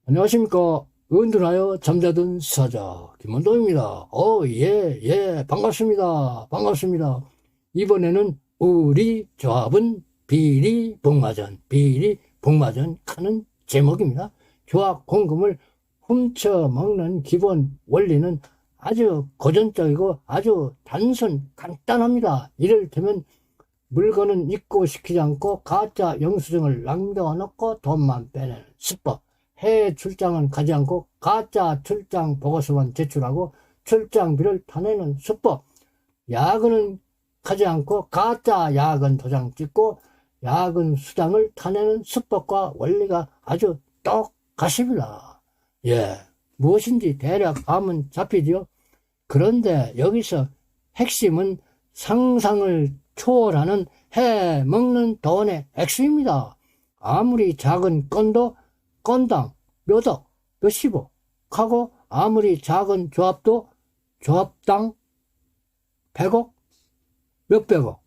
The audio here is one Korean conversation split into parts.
안녕하십니까. 은둔하여 잠자던 사자 김원동입니다. 반갑습니다. 반갑습니다. 이번에는 우리 조합은 비리복마전 하는 제목입니다. 조합 공금을 훔쳐먹는 기본 원리는 아주 고전적이고 아주 간단합니다. 이를테면 물건은 입고시키지 않고 가짜 영수증을 남겨놓고 돈만 빼내는 수법. 해외 출장은 가지 않고 가짜 출장 보고서만 제출하고 출장비를 타내는 수법. 야근은 가지 않고 가짜 야근 도장 찍고 야근 수당을 타내는 수법과 원리가 아주 똑같습니다. 무엇인지 대략 감은 잡히지요. 그런데 여기서 핵심은 상상을 초월하는 해먹는 돈의 액수입니다. 아무리 작은 건도 건당 몇억, 몇십억 하고 아무리 작은 조합도 조합당 100억, 몇백억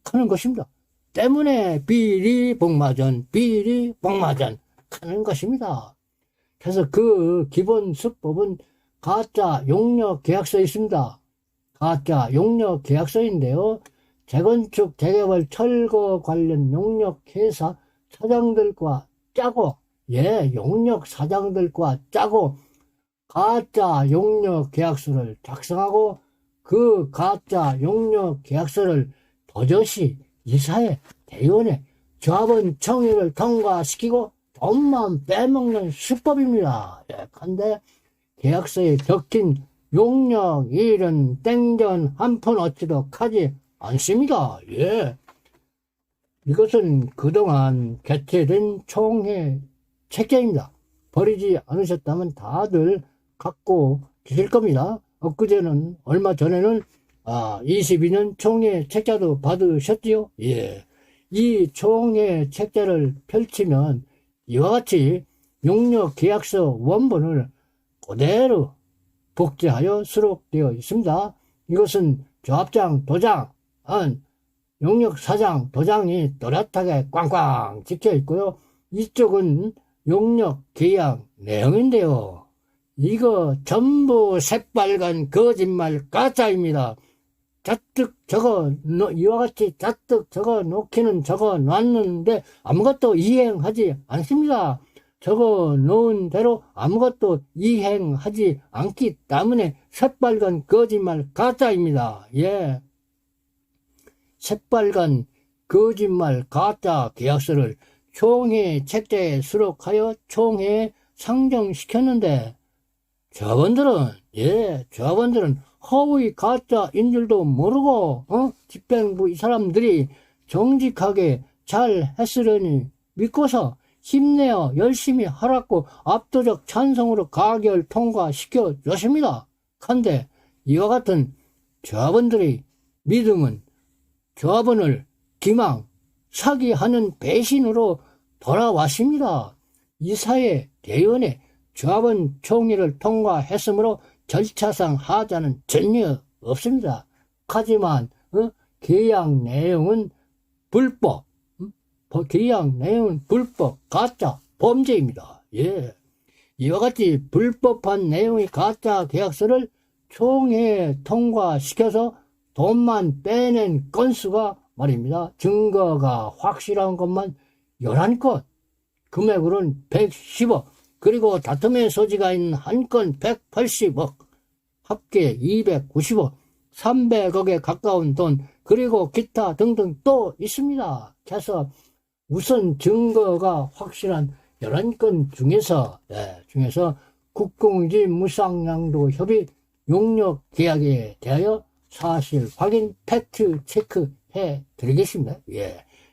하는 것입니다. 때문에 비리복마전 하는 것입니다. 그래서 그 기본 수법은 가짜 용역 계약서에 있습니다. 가짜 용역 계약서인데요. 재건축, 재개발, 철거 관련 용역회사 사장들과 짜고 용역 사장들과 짜고 가짜 용역 계약서를 작성하고 그 가짜 용역 계약서를 버젓이 이사회, 대의원회, 조합원 청의를 통과시키고 돈만 빼먹는 수법입니다. 근데 계약서에 적힌 용역 일은 땡전 한 푼 얻지도 하지 않습니다. 이것은 그동안 개최된 총회 책자입니다. 버리지 않으셨다면 다들 갖고 계실 겁니다. 얼마 전에는 22년 총회 책자도 받으셨지요? 이 총회 책자를 펼치면 이와 같이 용역 계약서 원본을 그대로 복제하여 수록되어 있습니다. 이것은 조합장 도장, 용역 사장 도장이 또렷하게 꽝꽝 찍혀 있고요. 이쪽은 용역 계약 내용인데요. 이거 전부 새빨간 거짓말 가짜입니다. 이와 같이 잔뜩 적어 놓기는 적어 놨는데 아무것도 이행하지 않습니다. 적어 놓은 대로 아무것도 이행하지 않기 때문에 새빨간 거짓말 가짜입니다. 새빨간 거짓말 가짜 계약서를 총회 책자에 수록하여 총회에 상정시켰는데 조합원들은 허위 가짜인 줄도 모르고 집행부 이 사람들이 정직하게 잘 했으려니 믿고서 힘내어 열심히 하라고 압도적 찬성으로 가결 통과시켜 줬습니다. 그런데 이와 같은 조합원들의 믿음은 조합원을 기망, 사기하는 배신으로 돌아왔습니다. 이사회, 대의원회, 조합원 총회를 통과했으므로 절차상 하자는 전혀 없습니다. 하지만 계약 내용은 불법, 가짜, 범죄입니다. 이와 같이 불법한 내용의 가짜 계약서를 총회에 통과시켜서 돈만 빼낸 건수가 말입니다. 증거가 확실한 것만 11건, 금액으로는 110억, 그리고 다툼의 소지가 있는 한 건 180억, 합계 290억, 300억에 가까운 돈, 그리고 기타 등등 또 있습니다. 그래서 우선 증거가 확실한 11건 중에서 국공유지 무상양도 협의 용역 계약에 대하여 사실 확인 팩트 체크해 드리겠습니다.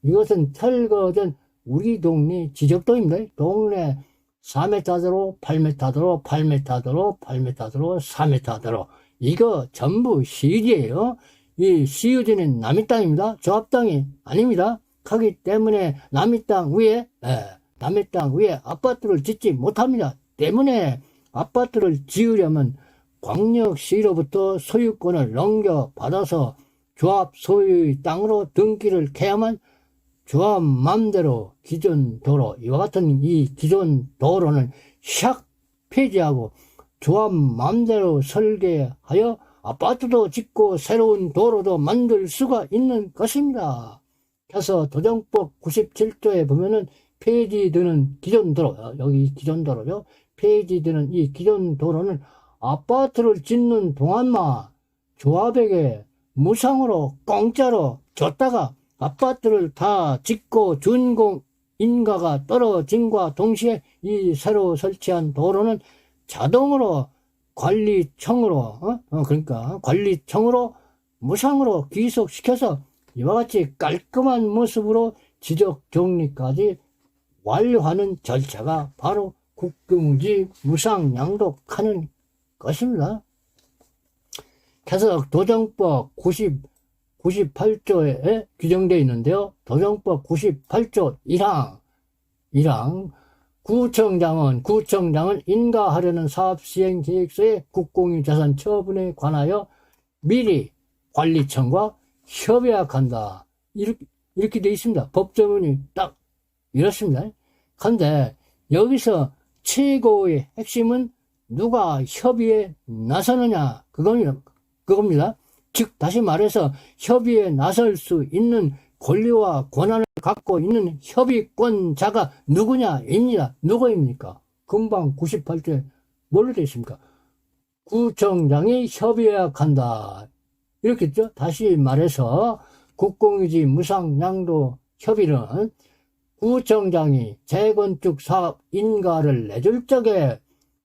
이것은 철거된 우리 동네 지적도입니다. 동네 4m도로 8m도로 8m도로 8m도로 4m도로 이거 전부 시유지예요. 이 시유지는 남의 땅입니다. 조합 땅이 아닙니다. 하기 때문에 남의 땅 위에 아파트를 짓지 못합니다. 때문에 아파트를 지으려면 광역시로부터 소유권을 넘겨받아서 조합 소유의 땅으로 등기를 해야만 조합 맘대로 기존 도로, 이와 같은 이 기존 도로는 샥 폐지하고 조합 마음대로 설계하여 아파트도 짓고 새로운 도로도 만들 수가 있는 것입니다. 그래서 도정법 97조에 보면은 폐지되는 기존 도로, 여기 기존 도로죠. 폐지되는 이 기존 도로는 아파트를 짓는 동안만 조합에게 무상으로 공짜로 줬다가 아파트를 다 짓고 준공 인가가 떨어짐과 동시에 이 새로 설치한 도로는 자동으로 관리청으로 그러니까 관리청으로 무상으로 귀속시켜서 이와 같이 깔끔한 모습으로 지적 정리까지 완료하는 절차가 바로 국공유지 무상 양도하는 것입니다. 그래서 도정법 98조에 규정되어 있는데요. 도정법 98조 1항 구청장은 인가하려는 사업 시행 계획서의 국공유 자산 처분에 관하여 미리 관리청과 협약한다. 이렇게 되어 있습니다. 법조문이 딱 이렇습니다. 그런데 여기서 최고의 핵심은 누가 협의에 나서느냐 그겁니다. 즉 다시 말해서 협의에 나설 수 있는 권리와 권한을 갖고 있는 협의권자가 누구냐입니다. 누구입니까? 금방 98조에 뭘로 되어 있습니까? 구청장이 협의해야한다. 이렇게 했죠. 다시 말해서 국공유지 무상양도 협의는 구청장이 재건축 사업 인가를 내줄 적에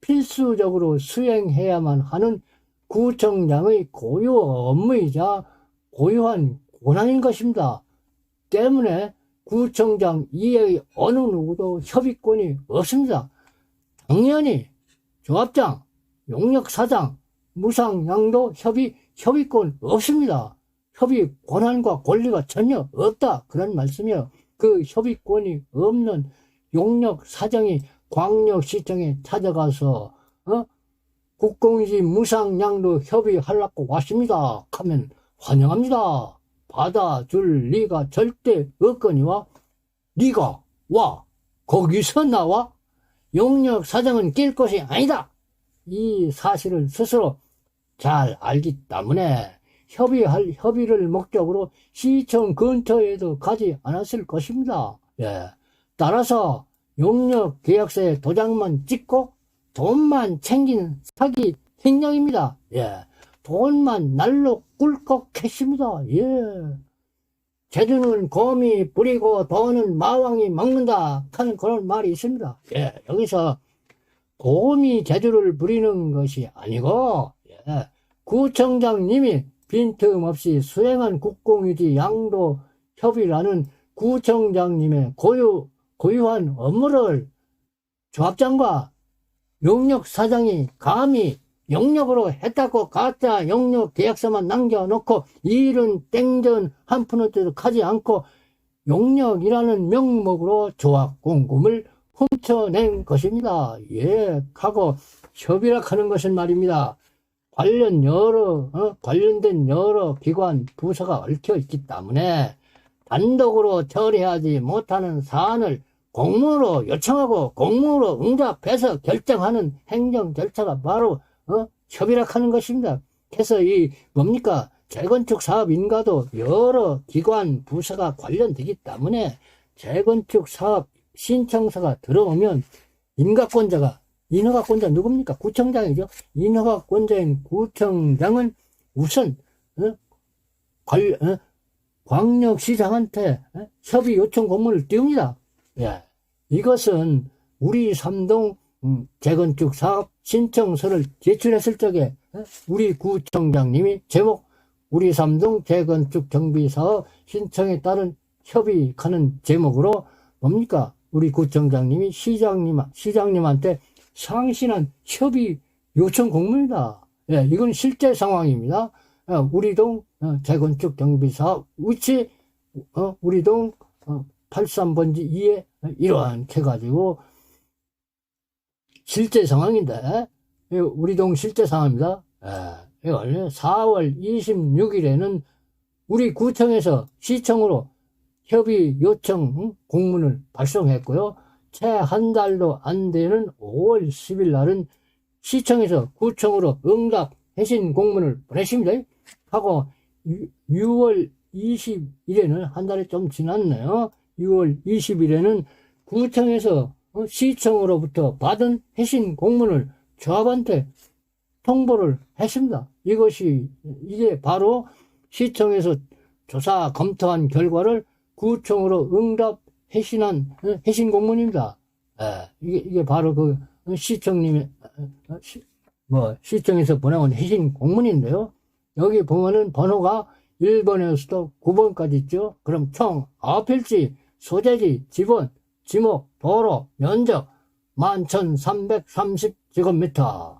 필수적으로 수행해야만 하는 구청장의 고유 업무이자 고유한 권한인 것입니다. 때문에 구청장 이외의 어느 누구도 협의권이 없습니다. 당연히 조합장, 용역사장, 무상양도 협의권 없습니다. 협의 권한과 권리가 전혀 없다. 그런 말씀이에요. 그 협의권이 없는 용역사장이 광역시청에 찾아가서 국공유지 무상양도 협의하려고 왔습니다 하면 환영합니다. 받아줄 리가 절대 없거니와 네가 와 거기서 나와 용역사장은 낄 것이 아니다. 이 사실을 스스로 잘 알기 때문에 협의를 목적으로 시청 근처에도 가지 않았을 것입니다. 예. 따라서 용역 계약서에 도장만 찍고 돈만 챙기는 사기 행령입니다. 예. 돈만 날로 꿀꺽했습니다. 예. 제주는 곰이 부리고 돈은 마왕이 먹는다 하는 그런 말이 있습니다. 예. 여기서 곰이 제주를 부리는 것이 아니고 예. 구청장님이 빈틈없이 수행한 국공유지 양도 협의라는 구청장님의 고유한 업무를 조합장과 용역사장이 감히 영역으로 했다고 가짜 영역 계약서만 남겨놓고 일은 땡전 한 푼어치도 하지 않고 용역이라는 명목으로 조합 공금을 훔쳐낸 것입니다. 예, 하고 협의라 하는 것은 말입니다. 관련된 여러 기관 부서가 얽혀 있기 때문에 단독으로 처리하지 못하는 사안을 공문으로 요청하고 공문으로 응답해서 결정하는 행정 절차가 바로 협의라 하는 것입니다. 그래서 이 뭡니까? 재건축 사업 인가도 여러 기관 부서가 관련되기 때문에 재건축 사업 신청서가 들어오면 인허가권자 누굽니까? 구청장이죠. 인허가권자인 구청장은 우선 광역시장한테 협의 요청 공문을 띄웁니다. 예. 이것은 우리 삼동 재건축 사업 신청서를 제출했을 적에 우리 구청장님이 제목 우리 삼동 재건축 정비사업 신청에 따른 협의하는 제목으로 뭡니까? 우리 구청장님이 시장님한테 상신한 협의 요청 공문이다. 예, 이건 실제 상황입니다. 우리 동 재건축 정비사업 위치 우리 동 83번지 2에 이러한 해가지고 실제 상황인데 우리 동 실제 상황입니다. 예, 4월 26일에는 우리 구청에서 시청으로 협의 요청 공문을 발송했고요. 채 한 달도 안 되는 5월 10일 날은 시청에서 구청으로 응답 회신 공문을 보내십니다. 하고 6월 20일에는 한 달이 좀 지났네요. 6월 20일에는 구청에서 시청으로부터 받은 회신 공문을 조합한테 통보를 했습니다. 이게 바로 시청에서 조사 검토한 결과를 구청으로 응답 회신한 회신 공문입니다. 이게 바로 그 시청님의 시청에서 보내온 회신 공문인데요. 여기 보면은 번호가 1번에서도 9번까지 있죠. 그럼 총 9필지, 소재지, 지번, 지목, 도로, 면적 11,330제곱미터.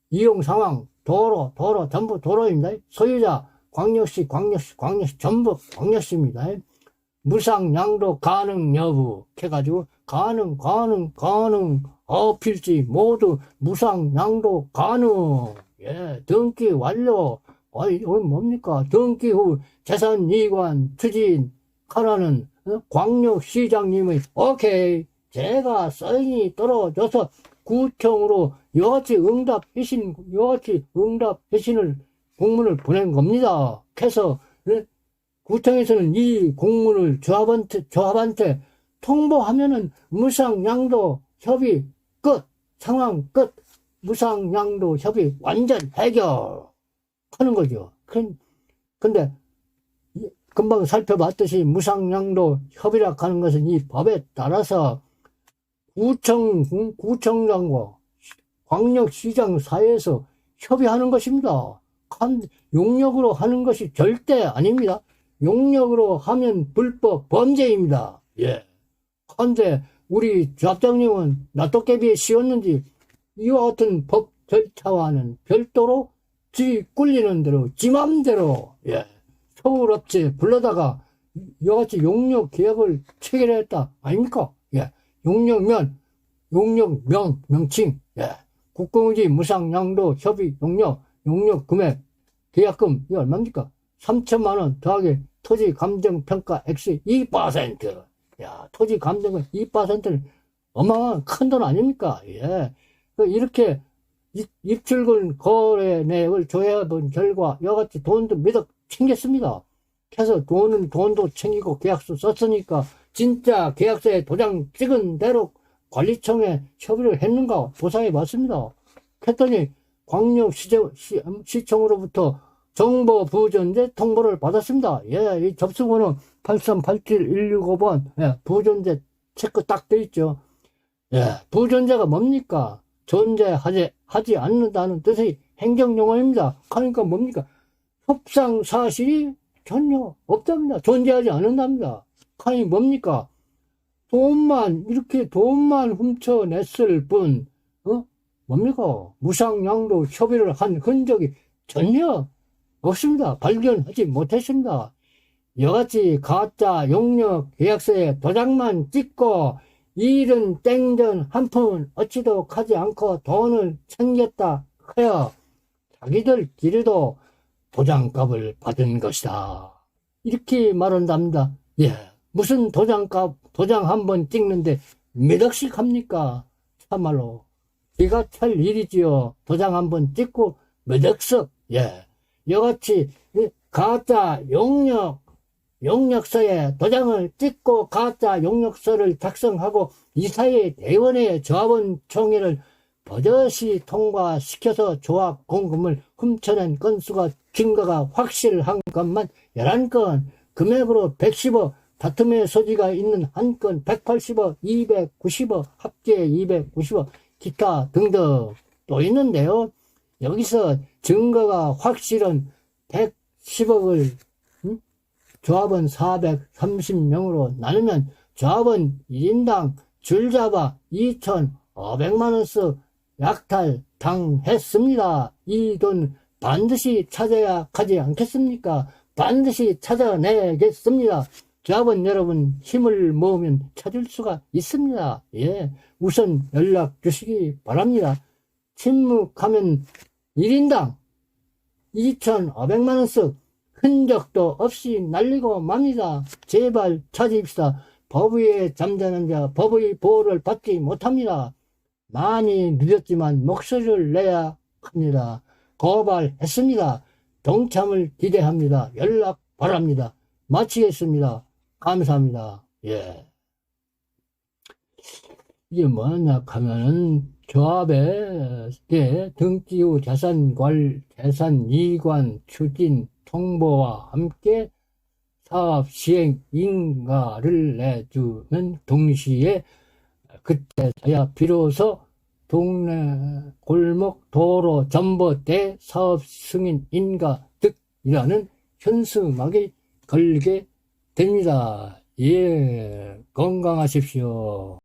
이용 상황, 도로 전부 도로입니다. 소유자 광역시 전부 광역시입니다. 무상 양도 가능 여부 해가지고 가능 필지 모두 무상 양도 가능. 등기 완료. 이건 뭡니까? 등기 후 재산 이관 추진하라는 광역시장님의 오케이. 제가 사인이 떨어져서 구청으로 여같이 응답 회신을 공문을 보낸 겁니다. 그래서 구청에서는 이 공문을 조합한테 통보하면은 무상양도 협의 끝, 상황 끝, 무상양도 협의 완전 해결 하는 거죠. 근데 금방 살펴봤듯이 무상양도 협의라 하는 것은 이 법에 따라서 구청장과 광역시장 사이에서 협의하는 것입니다. 용역으로 하는 것이 절대 아닙니다. 용역으로 하면 불법 범죄입니다. 그런데 우리 조합장님은 나토깨비에 씌웠는지 이와 같은 법 절차와는 별도로 지 꿀리는 대로 지 맘대로 서울업체 불러다가 이와같이 용역 계약을 체결했다 아닙니까? 용역명칭 국공유지 무상양도 협의 용역 금액 계약금 이거 얼마입니까? 3천만원 더하기 토지 감정평가 X 2%. 토지 감정은 2%는 어마어마한 큰 돈 아닙니까? 이렇게 입출금 거래 내역을 조회해본 결과 이와같이 돈도 몇억 챙겼습니다. 그래서 돈도 챙기고 계약서 썼으니까 진짜 계약서에 도장 찍은 대로 관리청에 협의를 했는가 조사해 봤습니다. 그랬더니 광역시청으로부터 정보 부존재 통보를 받았습니다. 이 접수번호 8387165번 부존재 체크 딱 돼 있죠. 부존재가 뭡니까? 존재하지 않는다는 뜻의 행정용어입니다. 그러니까 뭡니까? 협상 사실이 전혀 없답니다. 존재하지 않는답니다. 아니 뭡니까? 돈만 훔쳐냈을 뿐 뭡니까? 무상양도 협의를 한 흔적이 전혀 없습니다. 발견하지 못했습니다. 이같이 가짜 용역 계약서에 도장만 찍고 일은 땡전 한 푼 얻지도 하지 않고 돈을 챙겼다 해야 자기들끼리도 도장값을 받은 것이다. 이렇게 말한답니다. 무슨 도장 한 번 찍는데 몇 억씩 합니까? 참말로 기가 찰 일이지요. 도장 한 번 찍고 몇 억씩. 이같이 가짜 용역서에 도장을 찍고 가짜 용역서를 작성하고 이사회 대원회 조합원 총회를 버젓이 통과시켜서 조합 공금을 훔쳐낸 건수가 증거가 확실한 것만 11건, 금액으로 110억, 다툼의 소지가 있는 한 건 180억, 290억, 합계 290억, 기타 등등 또 있는데요. 여기서 증거가 확실한 110억을 조합원 430명으로 나누면 조합원 1인당 줄잡아 2,500만원씩 약탈 당했습니다. 이 돈 반드시 찾아야 하지 않겠습니까? 반드시 찾아내겠습니다. 조합원 여러분 힘을 모으면 찾을 수가 있습니다. 우선 연락 주시기 바랍니다. 침묵하면 1인당 2,500만원씩 흔적도 없이 날리고 맙니다. 제발 찾읍시다. 법 위에 잠자는 자 법의 보호를 받지 못합니다. 많이 늦었지만 목소리를 내야 합니다. 고발했습니다. 동참을 기대합니다. 연락 바랍니다. 마치겠습니다. 감사합니다. 예. 이게 뭐냐 하면은 조합의 등기 후 재산 이관 추진 통보와 함께 사업 시행 인가를 내주는 동시에 그때서야 비로소 동네 골목 도로 전봇대 사업 승인 인가 득이라는 현수막이 걸게 됩니다. 예, 건강하십시오.